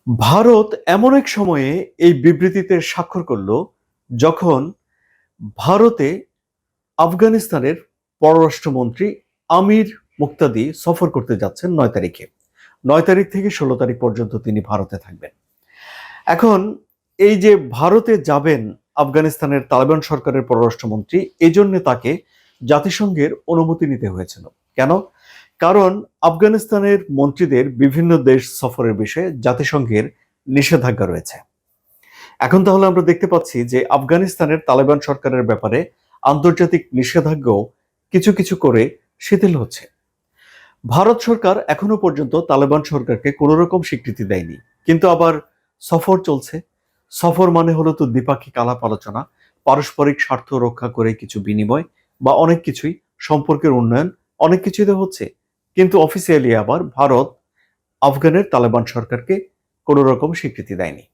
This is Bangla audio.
ভারত এমন এক সময়ে এই বিবৃতিতে স্বাক্ষর করল যখন ভারতে আফগানিস্তানের পররাষ্ট্রমন্ত্রী আমির মুক্তাদি সফর করতে যাচ্ছেন 9 তারিখে। 9 তারিখ থেকে 16 তারিখ পর্যন্ত তিনি ভারতে থাকবেন। এখন এই যে ভারতে যাবেন আফগানিস্তানের তালেবান সরকারের পররাষ্ট্রমন্ত্রী, এই জন্য তাকে জাতিসংঘের অনুমতি নিতে হয়েছিল। কেন? কারণ আফগানিস্তানের মন্ত্রীদের বিভিন্ন দেশ সফরের বিষয়ে জাতিসংঘের নিষেধাজ্ঞা রয়েছে। এখন তাহলে আমরা দেখতে পাচ্ছি যে আফগানিস্তানের তালেবান সরকারের ব্যাপারে আন্তর্জাতিক নিষেধাজ্ঞাও কিছু কিছু করে শিথিল হচ্ছে। ভারত সরকার এখনো পর্যন্ত তালেবান সরকারকে কোনো রকম স্বীকৃতি দেয়নি, কিন্তু আবার সফর চলছে। সফর মানে হলো তো দ্বিপাক্ষিক আলাপ আলোচনা, পারস্পরিক স্বার্থ রক্ষা করে কিছু বিনিময় বা অনেক কিছুই, সম্পর্কের উন্নয়ন, অনেক কিছুই তো হচ্ছে। কিন্তু অফিসিয়ালি আবার ভারত আফগানের তালেবান সরকারকে কোনো রকম স্বীকৃতি দেয়নি।